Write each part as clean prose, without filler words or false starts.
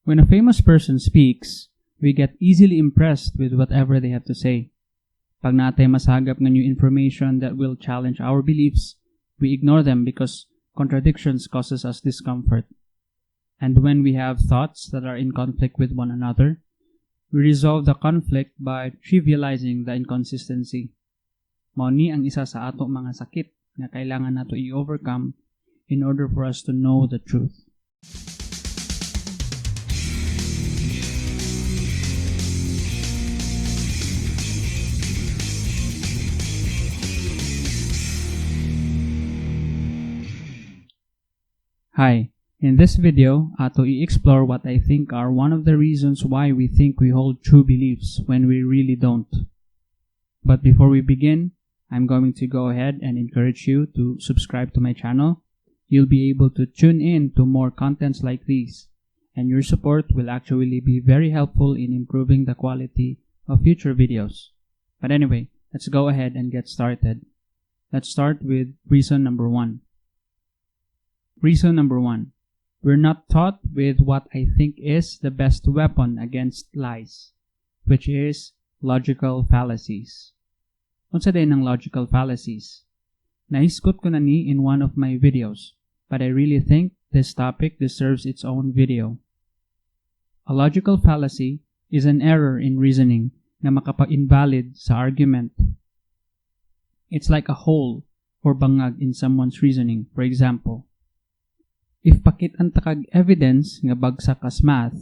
When a famous person speaks, we get easily impressed with whatever they have to say. Pag natay masagap ng new information that will challenge our beliefs, we ignore them because contradictions causes us discomfort. And when we have thoughts that are in conflict with one another, we resolve the conflict by trivializing the inconsistency. Mao ni ang isa sa ato mga sakit na kailangan nato i-overcome in order for us to know the truth. Hi, in this video, ato i-explore what I think are one of the reasons why we think we hold true beliefs when we really don't. But before we begin, I'm going to go ahead and encourage you to subscribe to my channel. You'll be able to tune in to more contents like these, and your support will actually be very helpful in improving the quality of future videos. But anyway, let's go ahead and get started. Let's start with reason number 1. Reason number 1. We're not taught with what I think is the best weapon against lies, which is logical fallacies. Unsa day ng logical fallacies? Nahiskot ko na ni in one of my videos, but I really think this topic deserves its own video. A logical fallacy is an error in reasoning na makapa-invalid sa argument. It's like a hole or bangag in someone's reasoning. For example, if pakitan ta kag evidence nga bagsak as math,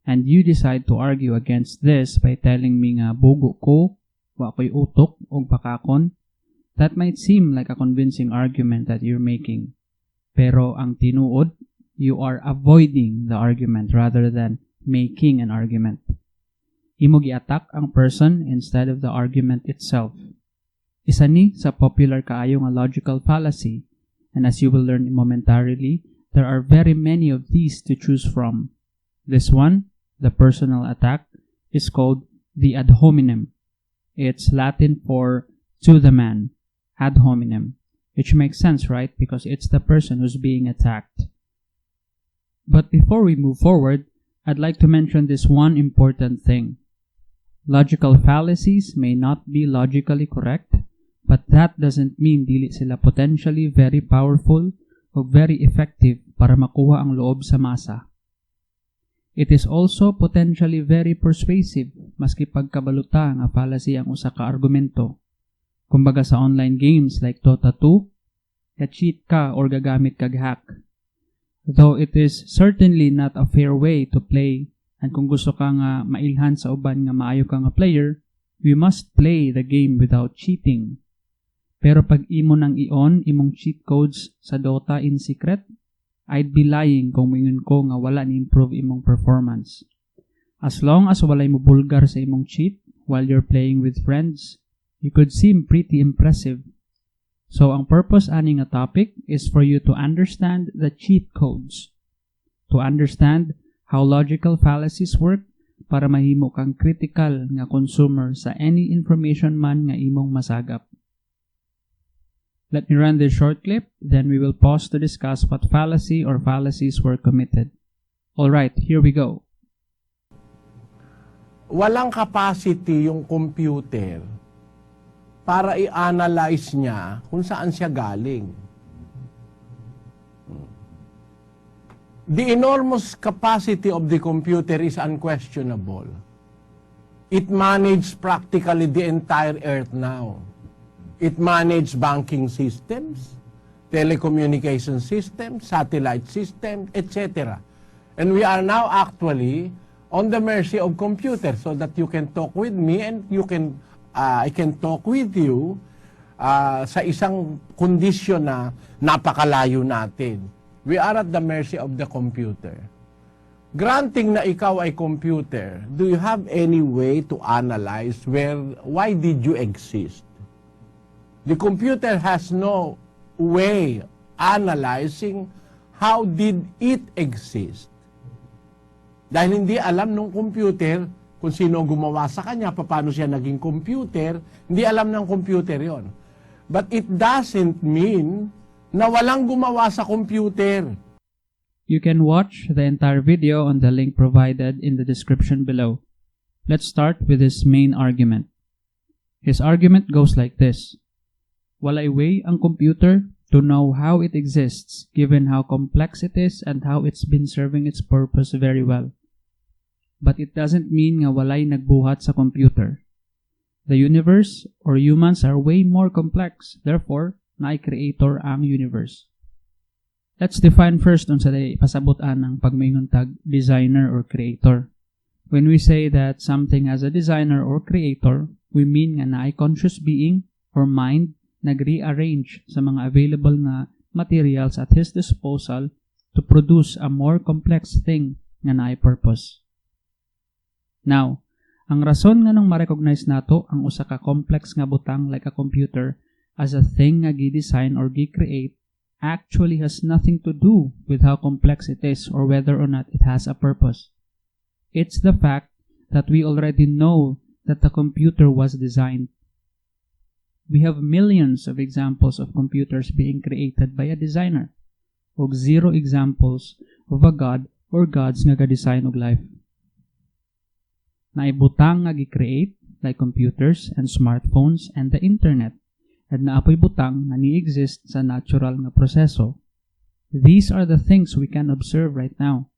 and you decide to argue against this by telling me nga bugo ko, wa ko'y utok o pakakon, that might seem like a convincing argument that you're making. Pero ang tinuod, you are avoiding the argument rather than making an argument. Imo gi-attack ang person instead of the argument itself. Isa ni sa popular kaayo nga logical fallacy, and as you will learn momentarily, there are very many of these to choose from. This one, the personal attack, is called the ad hominem. It's Latin for to the man, ad hominem, which makes sense, right? Because it's the person who's being attacked. But before we move forward, I'd like to mention this one important thing. Logical fallacies may not be logically correct, but that doesn't mean dili sila potentially very powerful o very effective para makuha ang loob sa masa. It is also potentially very persuasive maski pagkabaluta nga fallacy ang usa ka argumento. Kumbaga sa online games like Dota 2, ka-cheat ka or gagamit kag hack. Though it is certainly not a fair way to play, and kung gusto ka nga mailhan sa uban nga maayo ka nga player, we must play the game without cheating. Pero pag imo nang i-on imong cheat codes sa Dota in secret, I'd be lying kung mingon ko nga wala ni improve imong performance. As long as walay mo bulgar sa imong cheat while you're playing with friends, you could seem pretty impressive. So ang purpose ani nga topic is for you to understand the cheat codes, to understand how logical fallacies work para mahimo kang critical nga consumer sa any information man nga imong masagap. Let me run this short clip, then we will pause to discuss what fallacy or fallacies were committed. Alright, here we go. Walang capacity yung computer para i-analyze niya kung saan siya galing. The enormous capacity of the computer is unquestionable. It manages practically the entire earth now. It manages banking systems, telecommunication systems, satellite systems, etc. And we are now actually on the mercy of computers so that you can talk with me and I can talk with you sa isang kondisyon na napakalayo natin. We are at the mercy of the computer. Granting na ikaw ay computer, do you have any way to analyze why did you exist? The computer has no way analyzing how did it exist. Dahil hindi alam ng computer kung sino gumawa sa kanya, paano siya naging computer, hindi alam ng computer yon. But it doesn't mean na walang gumawa sa computer. You can watch the entire video on the link provided in the description below. Let's start with his main argument. His argument goes like this. Walay way ang computer to know how it exists given how complex it is and how it's been serving its purpose very well. But it doesn't mean nga walay nagbuhat sa computer. The universe or humans are way more complex, therefore, naay-creator ang universe. Let's define first on sa pasabutan ng pagmaingon tag designer or creator. When we say that something has a designer or creator, we mean nga naay conscious being or mind nag-rearrange sa mga available nga materials at his disposal to produce a more complex thing nga naay purpose. Now, ang rason nga nang ma-recognize nato ang usa ka complex nga butang like a computer as a thing nga gi-design or gi-create actually has nothing to do with how complex it is or whether or not it has a purpose. It's the fact that we already know that the computer was designed. We have millions of examples of computers being created by a designer, ug zero examples of a God or gods nga ga-design og life. Naibutang nga gi-create like computers and smartphones and the internet, at naapoy butang nga ni-exist sa natural nga proseso. These are the things we can observe right now.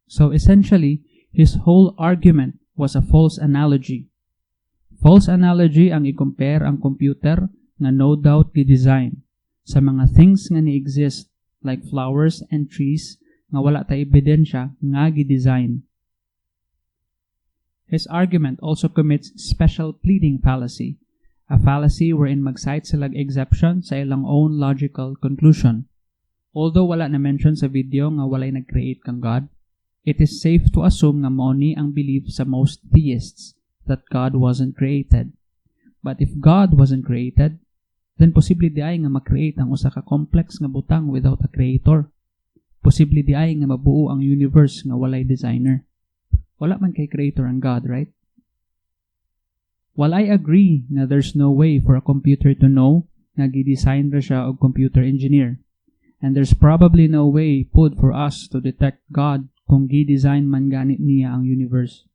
So essentially, his whole argument was a false analogy. False analogy ang i-compare ang computer nga no doubt gi-design sa mga things nga ni-exist like flowers and trees nga wala ta ebidensya nga gi-design. His argument also commits special pleading fallacy, a fallacy wherein mag-cite sila exception sa ilang own logical conclusion. Although wala na mention sa video nga walay nag-create kang God, it is safe to assume nga mao ni ang belief sa most theists that God wasn't created. But if God wasn't created, then posible di ay nga ma-create ang usa ka complex nga butang without a creator. Posible di ay nga mabuo ang universe nga walay designer. Wala man kay creator ang God, right? While I agree na there's no way for a computer to know nga gi-design ra siya og computer engineer, and there's probably no way pud for us to detect God kung gi-design man ganit niya ang universe.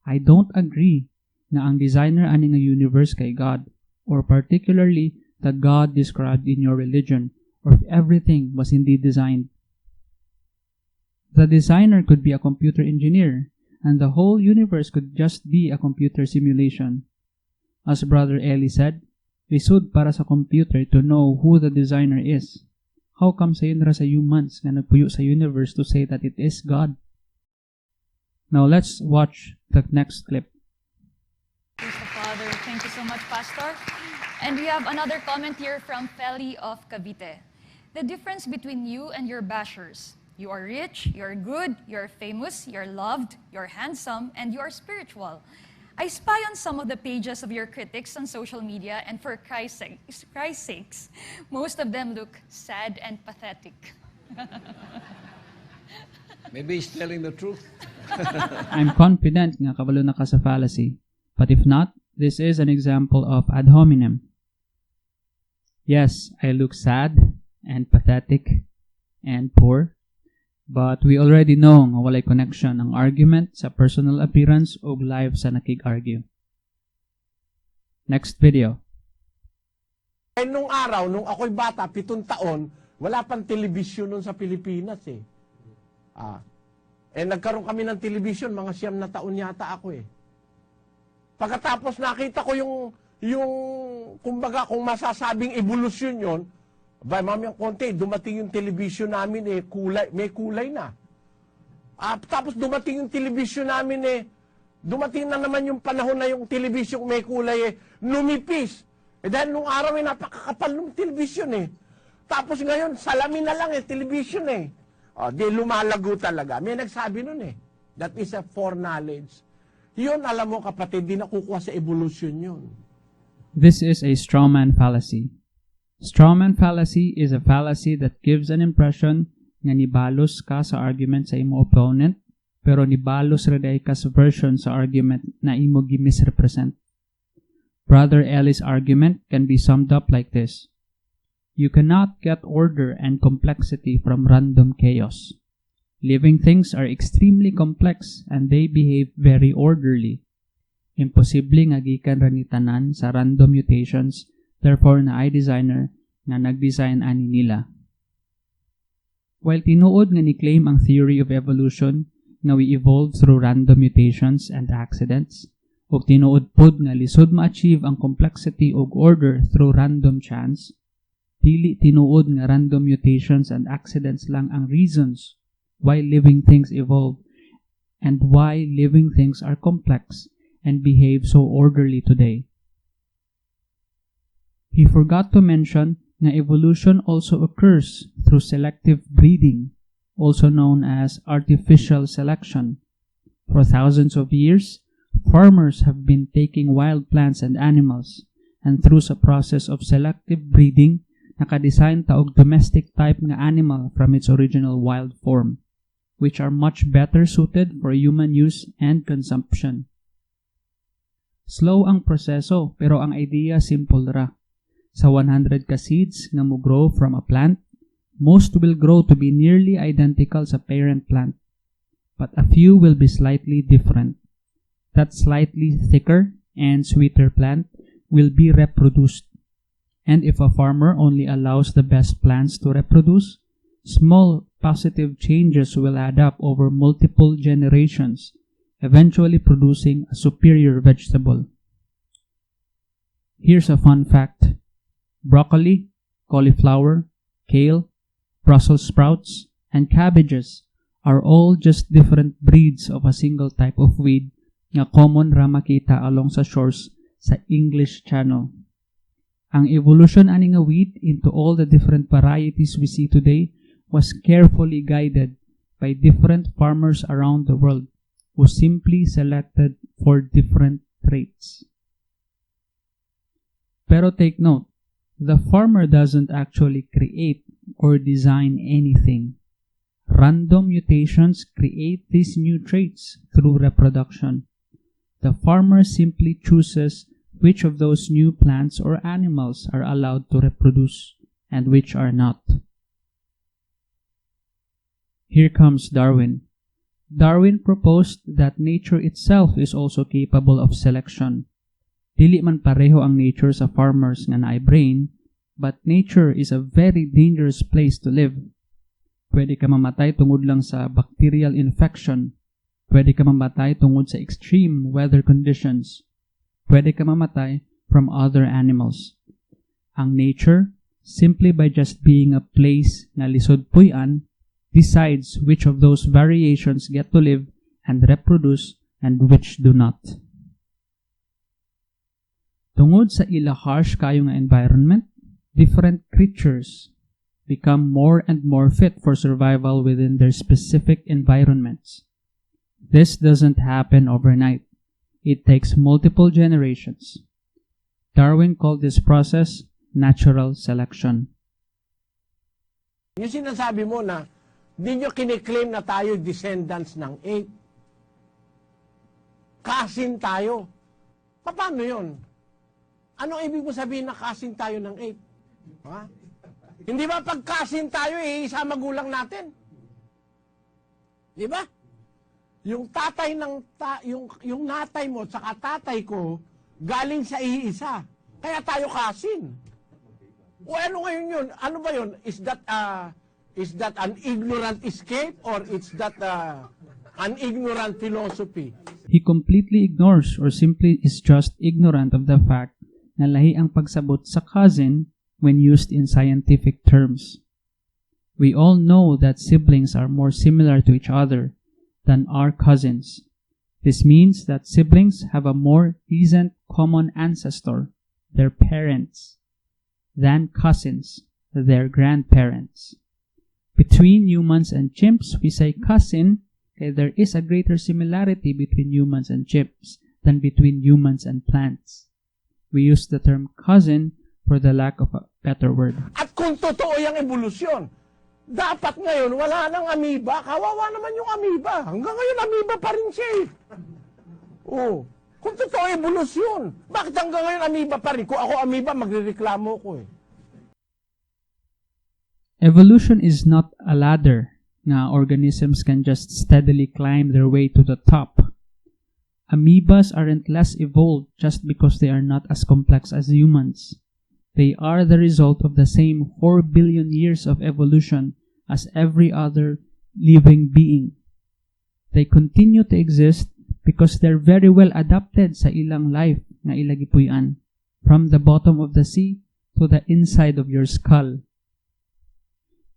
I don't agree na ang designer ani nga universe kay God, or particularly the God described in your religion, or if everything was indeed designed. The designer could be a computer engineer, and the whole universe could just be a computer simulation. As Brother Ely said, lisod para sa computer to know who the designer is. How come sayon ra sa humans nga nagpuyo sa universe to say that it is God? Now let's watch the next clip. Praise the Father. Thank you so much, Pastor. And we have another comment here from Feli of Cavite. The difference between you and your bashers. You are rich, you're good, you're famous, you're loved, you're handsome, and you are spiritual. I spy on some of the pages of your critics on social media, and for Christ's sakes, most of them look sad and pathetic. Maybe he's telling the truth. I'm confident nga kabalo na ka sa fallacy. But if not, this is an example of ad hominem. Yes, I look sad and pathetic and poor. But we already know nga walay connection ang argument sa personal appearance o life sa nakig-argue. Next video. Nung araw, nung ako'y bata, 7 taon, wala pang telebisyon nun sa Pilipinas eh. Nagkaroon kami ng telebisyon, mga 9 na taon yata ako eh. Pagkatapos nakita ko yung kumbaga kung masasabing evolusyon yon, mamayang konti, dumating yung television namin may kulay na. Tapos dumating yung television namin dumating na naman yung panahon na yung television may kulay lumipis. Dahil nung araw napakakapal ng television Tapos ngayon, salamin na lang television di lumalago talaga. May nagsabi nun That is a foreknowledge. Yun, alam mo kapatid, di nakukuha sa evolution yun. This is a strawman fallacy. Strawman fallacy is a fallacy that gives an impression nga nibalos ka sa argument sa imo opponent, pero nibalos raday ka sa version sa argument na imo gi-misrepresent. Brother Ely's argument can be summed up like this. You cannot get order and complexity from random chaos. Living things are extremely complex and they behave very orderly. Imposible nga gikan ra ni tanan sa random mutations, therefore naay designer nga nag-design ani nila. While tinuod nga ni-claim ang theory of evolution nga we evolve through random mutations and accidents, ug tinuod pod nga lisod ma-achieve ang complexity ug order through random chance, dili tinuod nga random mutations and accidents lang ang reasons why living things evolve and why living things are complex and behave so orderly today. He forgot to mention na evolution also occurs through selective breeding, also known as artificial selection. For thousands of years, farmers have been taking wild plants and animals, and through a process of selective breeding, nakadesign ta og domestic type nga animal from its original wild form, which are much better suited for human use and consumption. Slow ang proseso, pero ang idea simple ra. Sa 100 ka seeds nga mo grow from a plant, most will grow to be nearly identical sa parent plant, but a few will be slightly different. That slightly thicker and sweeter plant will be reproduced. And if a farmer only allows the best plants to reproduce, small positive changes will add up over multiple generations, eventually producing a superior vegetable. Here's a fun fact. Broccoli, cauliflower, kale, Brussels sprouts, and cabbages are all just different breeds of a single type of weed nga common ra makita along sa shores sa English Channel. Ang evolution ani nga weed into all the different varieties we see today was carefully guided by different farmers around the world who simply selected for different traits. Pero take note, the farmer doesn't actually create or design anything. Random mutations create these new traits through reproduction. The farmer simply chooses which of those new plants or animals are allowed to reproduce and which are not. Here comes Darwin. Darwin proposed that nature itself is also capable of selection. Dili man pareho ang nature sa farmers nga naay brain, but nature is a very dangerous place to live. Pwede ka mamatay tungod lang sa bacterial infection. Pwede ka mamatay tungod sa extreme weather conditions. Pwede ka mamatay from other animals. Ang nature, simply by just being a place na lisod puy-an, decides which of those variations get to live and reproduce and which do not. Tungod sa ila harsh kayo nga environment, different creatures become more and more fit for survival within their specific environments. This doesn't happen overnight. It takes multiple generations. Darwin called this process natural selection. Yung sinasabi mo na di nyo kiniklaim na tayo descendants ng ape. Cousin tayo. Paano yun? Ano ibig mo sabihin na cousin tayo ng ape? Ha? Hindi ba pag cousin tayo, isa magulang natin? Di ba? Yung tatay ng yung natay mo at tatay ko galing sa iisa. Kaya tayo cousin. O ano ngayon yun? Ano ba yun? Is that an ignorant escape or is that an ignorant philosophy? He completely ignores or simply is just ignorant of the fact na lahi ang pagsabot sa cousin when used in scientific terms. We all know that siblings are more similar to each other than are cousins. This means that siblings have a more recent common ancestor, their parents, than cousins, their grandparents. Between humans and chimps, we say cousin, okay, there is a greater similarity between humans and chimps than between humans and plants. We use the term cousin for the lack of a better word. At kung totoo yung evolusyon, dapat ngayon wala nang amoeba. Kawawa naman yung amoeba. Hanggang ngayon amoeba pa rin siya eh. Oh, kung totoo evolusyon, bakit hanggang ngayon amoeba pa rin? Kung ako amoeba, magrereklamo ko eh. Evolution is not a ladder. nga organisms can just steadily climb their way to the top. Amoebas aren't less evolved just because they are not as complex as humans. They are the result of the same 4 billion years of evolution as every other living being. They continue to exist because they're very well adapted sa ilang life nga ilagipuyan, from the bottom of the sea to the inside of your skull.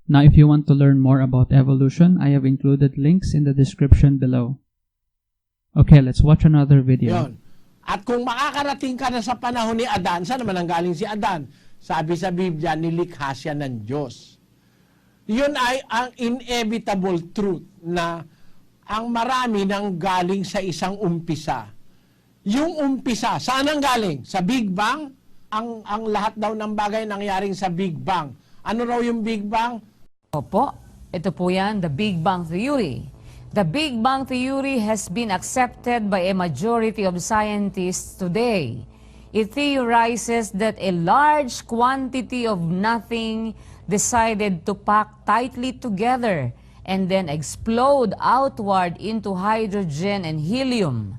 Now, if you want to learn more about evolution, I have included links in the description below. Okay, let's watch another video. Yon. At kung makakarating ka na sa panahon ni Adan, saan naman ang galing si Adan? Sabi sa Biblia, nilikha siya ng Diyos. Yun ay ang inevitable truth na ang marami nang galing sa isang umpisa. Yung umpisa, saan ang galing? Sa Big Bang? Ang lahat daw ng bagay nangyaring sa Big Bang. Ano raw yung Big Bang? Opo, ito po yan, the Big Bang Theory. The Big Bang Theory has been accepted by a majority of scientists today. It theorizes that a large quantity of nothing decided to pack tightly together and then explode outward into hydrogen and helium.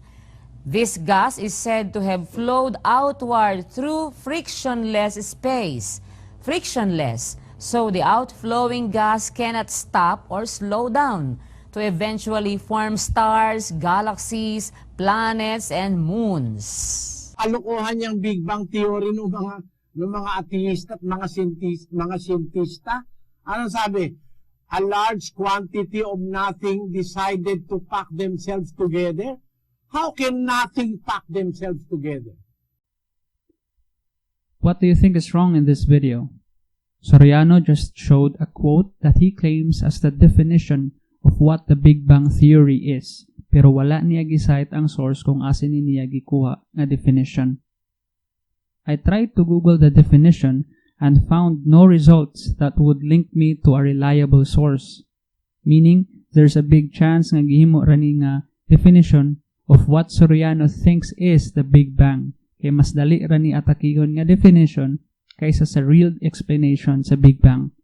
This gas is said to have flowed outward through frictionless space. Frictionless, so the outflowing gas cannot stop or slow down to eventually form stars, galaxies, planets, and moons. Kalokohan yung Big Bang Theory ng mga atheist at mga siyentista. Ano sabi? A large quantity of nothing decided to pack themselves together? How can nothing pack themselves together? What do you think is wrong in this video? Soriano just showed a quote that he claims as the definition of what the Big Bang Theory is, pero wala niya gisite ang source kung asin niya gikuha nga definition. I tried to Google the definition and found no results that would link me to a reliable source, meaning there's a big chance nga gihimo rani nga definition of what Soriano thinks is the Big Bang, kay mas dali rani atakihon nga definition kaysa sa real explanation sa Big Bang.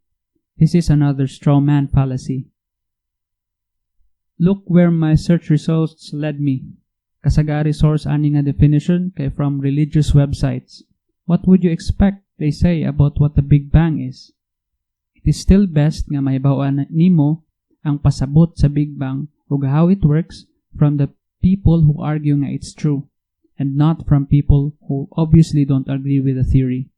This is another straw man fallacy. Look where my search results led me. Kasagari source ani nga definition kay from religious websites. What would you expect they say about what the Big Bang is? It is still best nga mahibaw-an nimo ang pasabot sa Big Bang ug how it works from the people who argue nga it's true, and not from people who obviously don't agree with the theory.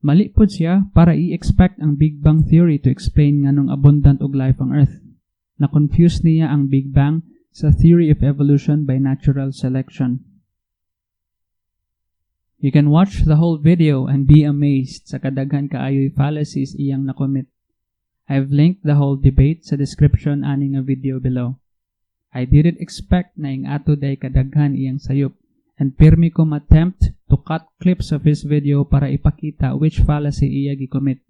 Mali pod siya para i-expect ang Big Bang Theory to explain nganong abundant og life ang Earth. Na-confuse niya ang Big Bang sa theory of evolution by natural selection. You can watch the whole video and be amazed sa kadaghan kaayoy fallacies iyang nakomit. I've linked the whole debate sa description ani nga video below. I didn't expect na ing ato day kadaghan iyang sayop, and pirmi ko attempt to cut clips of his video para ipakita which fallacy iya gikomit.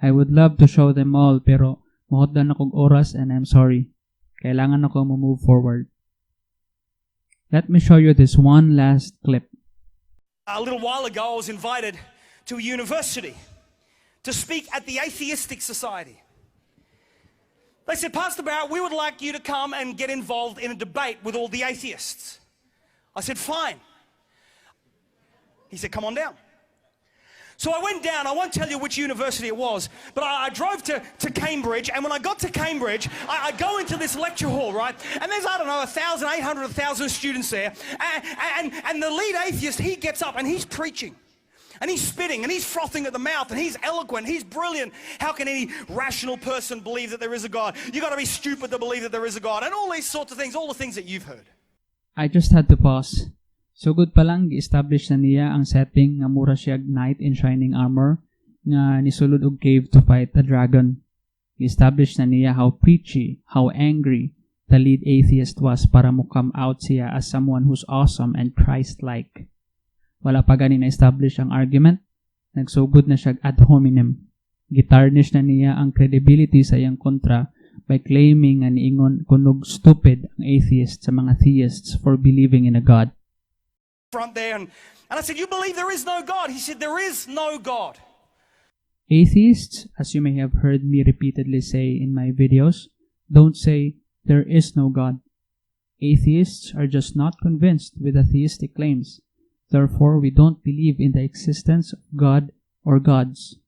I would love to show them all pero mahotdan akong oras and I'm sorry. Kailangan ako move forward. Let me show you this one last clip. A little while ago, I was invited to a university to speak at the Atheistic Society. They said, Pastor Barrett, we would like you to come and get involved in a debate with all the atheists. I said, fine. He said, come on down. So I went down. I won't tell you which university it was, but I drove to Cambridge, and when I got to Cambridge, I go into this lecture hall, right? And there's, I don't know, 1,800, 1,000 students there. And the lead atheist, he gets up and he's preaching. And he's spitting and he's frothing at the mouth and he's eloquent, he's brilliant. How can any rational person believe that there is a God? You got to be stupid to believe that there is a God. And all these sorts of things, all the things that you've heard. I just had to pause. So good pa lang gi-establish na niya ang setting nga mura siya knight in shining armor nga nisulod og cave to fight a dragon. Gi-establish na niya how preachy, how angry the lead atheist was para mo come out siya as someone who's awesome and Christ-like. Wala pa gani na-establish ang argument, nagsugod na siya ad hominem. Gitarnish na niya ang credibility sa iyang kontra by claiming nga niingon kunog stupid ang atheist sa mga theists for believing in a God. Front there, and I said, you believe there is no God? He said, there is no God. Atheists, as you may have heard me repeatedly say in my videos, don't say there is no God. Atheists are just not convinced with atheistic claims. Therefore, we don't believe in the existence of God or gods.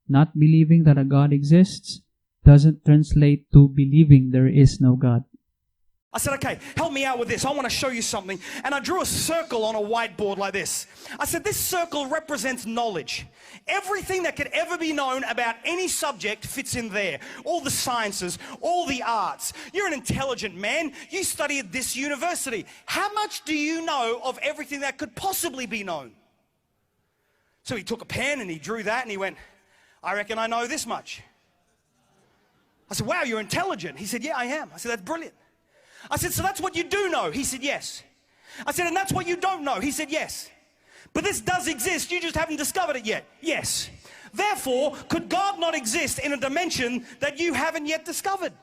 Not believing that a God exists doesn't translate to believing there is no God. I said, okay, help me out with this. I want to show you something. And I drew a circle on a whiteboard like this. I said, this circle represents knowledge. Everything that could ever be known about any subject fits in there. All the sciences, all the arts. You're an intelligent man. You study at this university. How much do you know of everything that could possibly be known? So he took a pen and he drew that and he went, I reckon I know this much. I said, wow, you're intelligent. He said, yeah, I am. I said, that's brilliant. I said, so that's what you do know? He said, yes. I said, and that's what you don't know? He said, yes. But this does exist, you just haven't discovered it yet. Yes. Therefore, could God not exist in a dimension that you haven't yet discovered?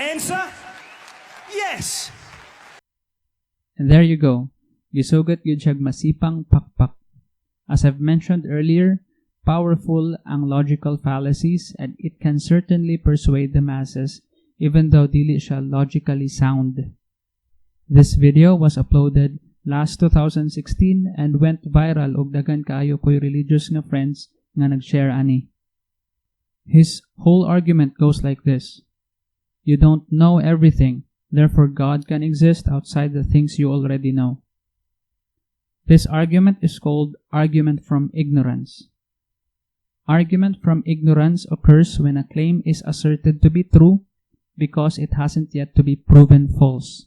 Answer, yes. And there you go. Gisugat yun siyag masipang pakpak. As I've mentioned earlier, powerful ang logical fallacies and it can certainly persuade the masses even though dili siya logically sound. This video was uploaded last 2016 and went viral ug daghan kaayo ko'y religious nga friends nga nag-share ani. His whole argument goes like this. You don't know everything, therefore God can exist outside the things you already know. This argument is called argument from ignorance. Argument from ignorance occurs when a claim is asserted to be true because it hasn't yet to be proven false.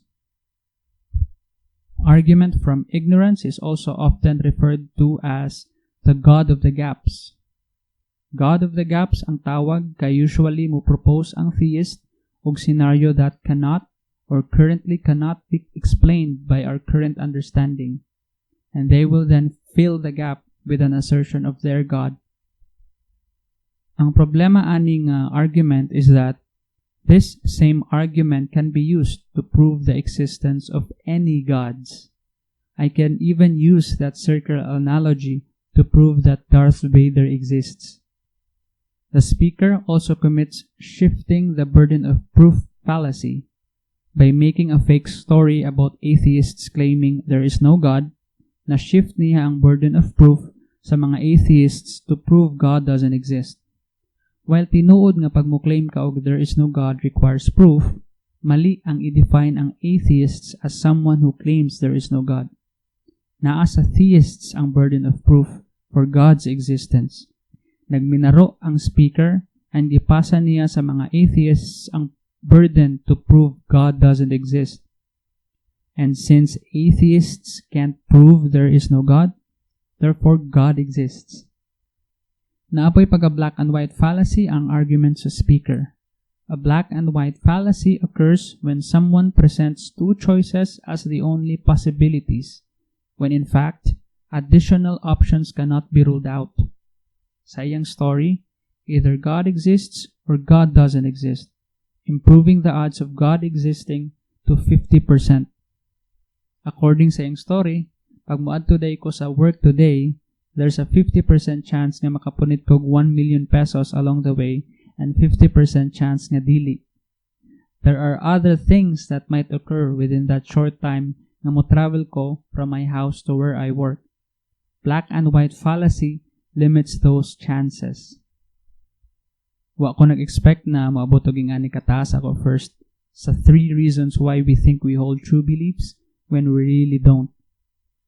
Argument from ignorance is also often referred to as the God of the gaps. God of the gaps ang tawag kay usually mo propose ang theist og scenario that cannot or currently cannot be explained by our current understanding, and they will then fill the gap with an assertion of their God. Ang problema aning argument is that this same argument can be used to prove the existence of any gods. I can even use that circular analogy to prove that Darth Vader exists. The speaker also commits shifting the burden of proof fallacy by making a fake story about atheists claiming there is no God, na shift niya ang burden of proof sa mga atheists to prove God doesn't exist. While tinuod nga pag mo claim ka og there is no God requires proof, mali ang i-define ang atheists as someone who claims there is no God. Naa sa theists ang burden of proof for God's existence. Nagminaro ang speaker and gipasa niya sa mga atheists ang burden to prove God doesn't exist. And since atheists can't prove there is no God, therefore God exists. Naapoy pagka-black and white fallacy ang argument sa speaker. A black and white fallacy occurs when someone presents two choices as the only possibilities, when in fact, additional options cannot be ruled out. Sa iyang story, either God exists or God doesn't exist, improving the odds of God existing to 50%. According sa iyang story, pag muad today ko sa work today, there's a 50% chance nga makapunit kog 1 million pesos along the way and 50% chance nga dili. There are other things that might occur within that short time nga mo travel ko from my house to where I work. Black and white fallacy limits those chances. Wa ko nag-expect na maabot og ingani kataas ako first sa 3 reasons why we think we hold true beliefs when we really don't.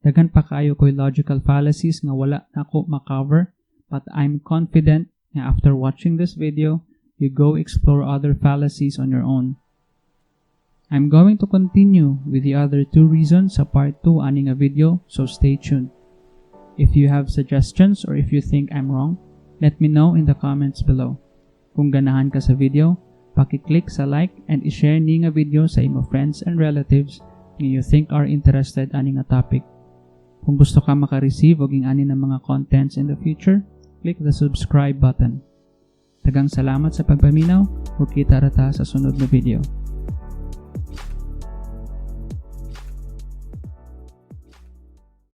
Dagan pa kayo ko'y logical fallacies nga wala na ako makover, but I'm confident na after watching this video, you go explore other fallacies on your own. I'm going to continue with the other 2 reasons sa part 2 aning a video, so stay tuned. If you have suggestions or if you think I'm wrong, let me know in the comments below. Kung ganahan ka sa video, paki-click sa like and i-share ni nga video sa imo friends and relatives nga you think are interested aning a topic. Kung gusto ka maka-receive og ingani ng mga contents in the future, click the subscribe button. Daghang salamat sa pagpaminaw ug kita ra ta sa sunod na video.